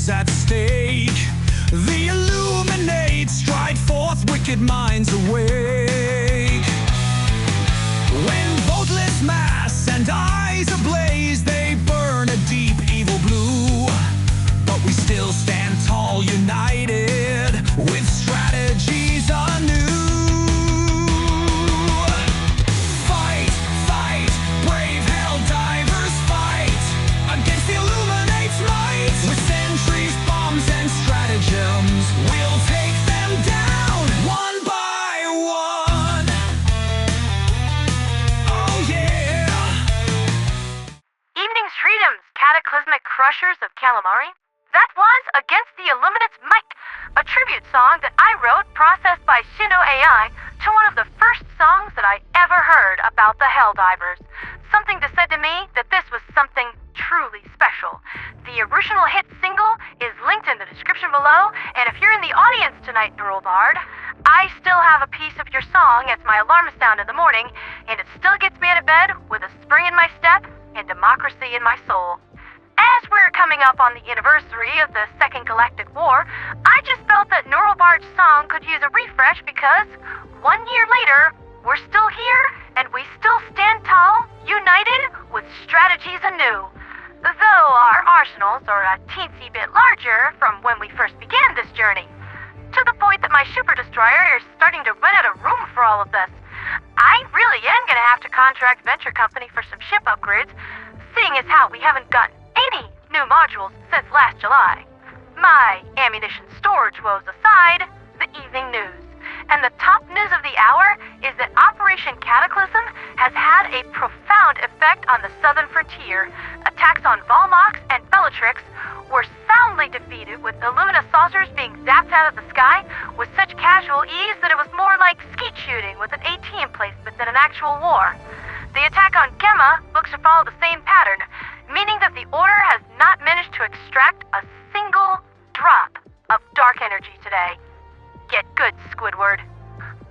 is at stake. The Illuminate stride forth, wicked minds awake. When voteless mass and eyes ablaze, they burn a deep evil blue. But we still stand tall, united, with strategies anew. Fight, fight, brave hell divers, fight against the Illuminate's might. With sentries, bombs, and stratagems, we'll take them down one by one. Oh yeah! Evening's freedoms, cataclysmic crushers of Calamari. That was Against the Illuminate's Might, a tribute song that I wrote, processed by Shino AI, to one of the first songs that I ever heard about the Helldivers. Something that said to me that this was something truly special. The original hit single is linked in the description below, and if you're in the audience tonight, Neural Bard, I still have a piece of your song as my alarm sound in the morning, and it still gets me out of bed with a spring in my step and democracy in my soul. As we're coming up on the anniversary of the Second Galactic War, I just felt that Neural Bard's song could use a refresh because 1 year later, we're still here and we still stand tall, united, with strategies anew. Though our arsenals are a teensy bit larger from when we first began this journey. To the point that my super destroyer is starting to run out of room for all of this. I really am gonna have to contract Venture Company for some ship upgrades, seeing as how we haven't gotten any new modules since last July. My ammunition storage woes aside, the evening news. And the top news of the hour is that Operation Cataclysm has had a profound effect on the southern frontier. Attacks on Volmox and Bellatrix were soundly defeated, with Illumina saucers being zapped out of the sky with such casual ease that it was more like skeet shooting with an AT emplacement than an actual war. The attack on Gemma looks to follow the same pattern, meaning that the Order has not managed to extract a single drop of dark energy today. Get good, Squidward.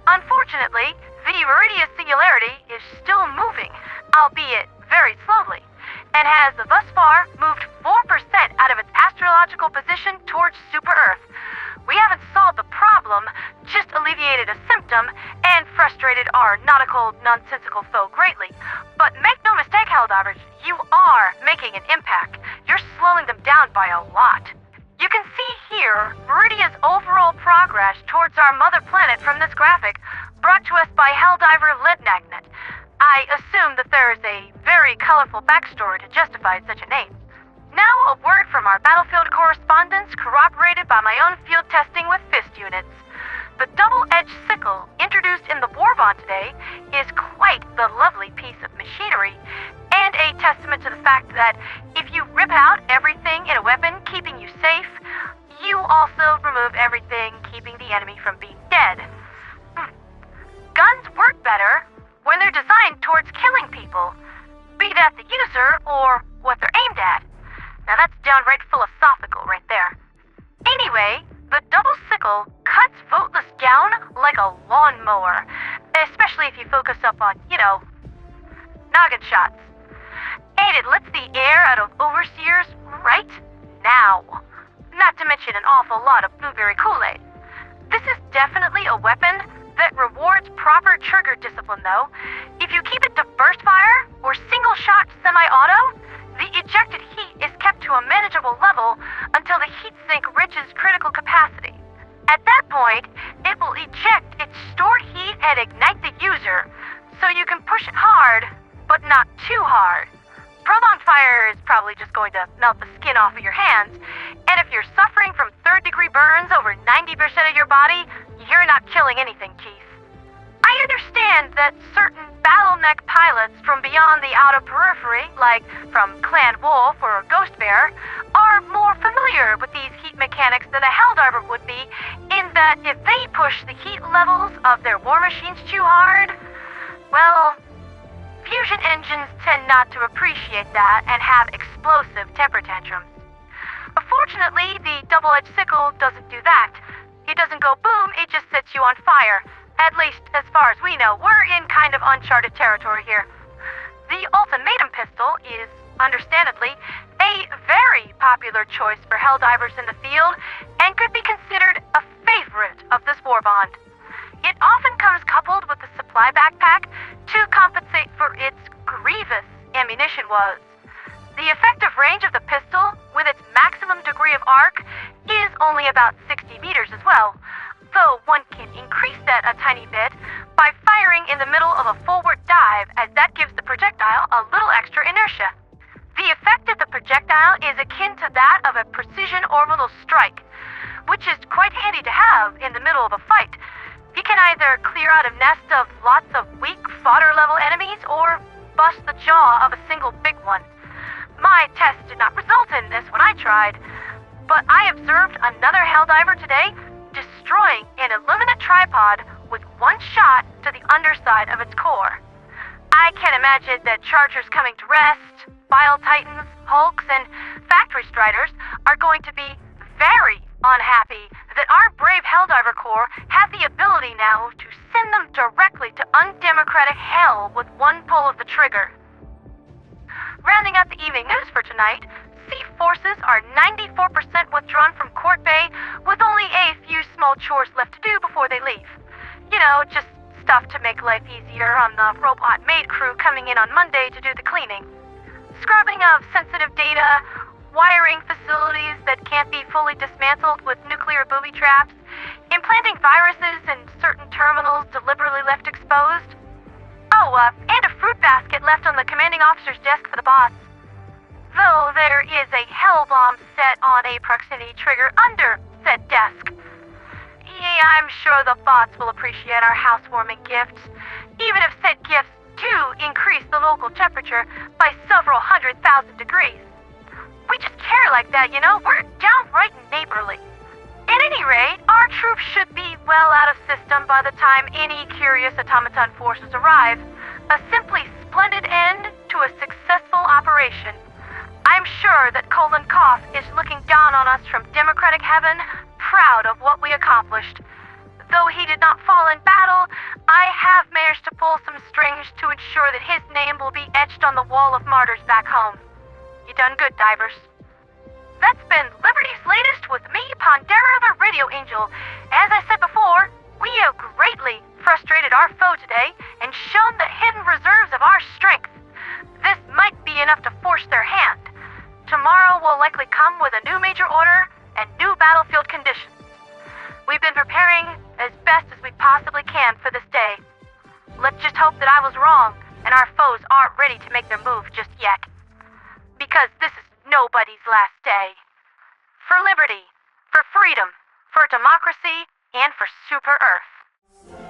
Unfortunately, the Viridia's singularity is still moving, albeit very slowly, and has thus far moved 4% out of its astrological position towards Super Earth. We haven't solved the problem, just alleviated a symptom, and frustrated our nautical, nonsensical foe greatly. But make no mistake, Helldivers, you are making an impact. You're slowing them down by a lot. You can see here Viridia's overall progress towards our mother planet from this graphic, brought to us by Helldiver Lednagnet. I assume that there is a very colorful backstory to justify such a name. Now a word from our battlefield correspondents, corroborated by my own field testing with fist units. The double-edged sickle introduced in the Warbond today is quite the lovely piece of machinery, and a testament to the fact that if you rip out everything in a weapon keeping you safe, you also remove everything keeping the enemy from being dead. Guns work better when they're designed towards killing people, be that the user or what they're aimed at. Now that's downright philosophical right there. Anyway, the double sickle cuts voteless down like a lawnmower, especially if you focus up on, noggin shots. And it lets the air out of overseers right now. Not to mention an awful lot of blueberry Kool-Aid. This is definitely a weapon that rewards proper trigger discipline though. If you keep it to burst fire or single shot semi-auto, the ejected heat is kept to a manageable level until the heatsink reaches critical capacity. At that point, it will eject its stored heat and ignite the user, so you can push it hard, but not too hard. Prolonged fire is probably just going to melt the skin off of your hands, and if you're suffering from third-degree burns over 90% of your body, you're not killing anything, Chief. I understand that certain Battleneck pilots from beyond the outer periphery, like from Clan Wolf or Ghost Bear, are more familiar with these heat mechanics than a Helldiver would be, in that if they push the heat levels of their war machines too hard, well, fusion engines tend not to appreciate that and have explosive temper tantrums. Fortunately, the double-edged sickle doesn't do that. It doesn't go boom, it just sets you on fire. At least, as far as we know, we're in kind of uncharted territory here. The ultimatum pistol is, understandably, a A very popular choice for helldivers in the field, and could be considered a favorite of this war bond. It often comes coupled with a supply backpack to compensate for its grievous ammunition woes. The effective range of the pistol, with its maximum degree of arc, is only about 60 meters as well, though one can increase that a tiny bit by firing in the middle of a forward dive, as that gives the projectile a little extra inertia. The effect of the projectile is akin to that of a precision orbital strike, which is quite handy to have in the middle of a fight. You can either clear out a nest of lots of weak fodder-level enemies, or bust the jaw of a single big one. My test did not result in this when I tried, but I observed another helldiver today destroying an Illuminate tripod with one shot to the underside of its core. I can imagine that Chargers coming to rest, Bile Titans, Hulks, and Factory Striders are going to be very unhappy that our brave Helldiver Corps have the ability now to send them directly to undemocratic hell with one pull of the trigger. Rounding out the evening news for tonight, SEAF forces are 94% withdrawn from Court Bay, with only a few small chores left to do before they leave. You know, just stuff to make life easier on the robot maid crew coming in on Monday to do the cleaning. Scrubbing of sensitive data, wiring facilities that can't be fully dismantled with nuclear booby traps, implanting viruses in certain terminals deliberately left exposed. Oh, and a fruit basket left on the commanding officer's desk for the boss. Though there is a hell bomb set on a proximity trigger under said desk. Yeah, I'm sure the bots will appreciate our housewarming gifts, even if said gifts do increase the local temperature by several 100,000 degrees. We just care like that, you know? We're downright neighborly. At any rate, our troops should be well out of system by the time any curious automaton forces arrive. A simply splendid end to a successful operation. I'm sure that Colin Koff is looking down on us from democratic heaven, proud of what we accomplished. Though he did not fall in battle, I have managed to pull some strings to ensure that his name will be etched on the wall of martyrs back home. You done good, divers. That's been Liberty's latest with me, Ponderatheradioangel. As I said before, we have greatly frustrated our foe today and shown the hidden reserves of our strength. This might be enough to force their hand. Tomorrow will likely come with a new major order and new battlefield conditions. We've been preparing as best as we possibly can for this day. Let's just hope that I was wrong and our foes aren't ready to make their move just yet. Because this is nobody's last day. For liberty, for freedom, for democracy, and for Super Earth.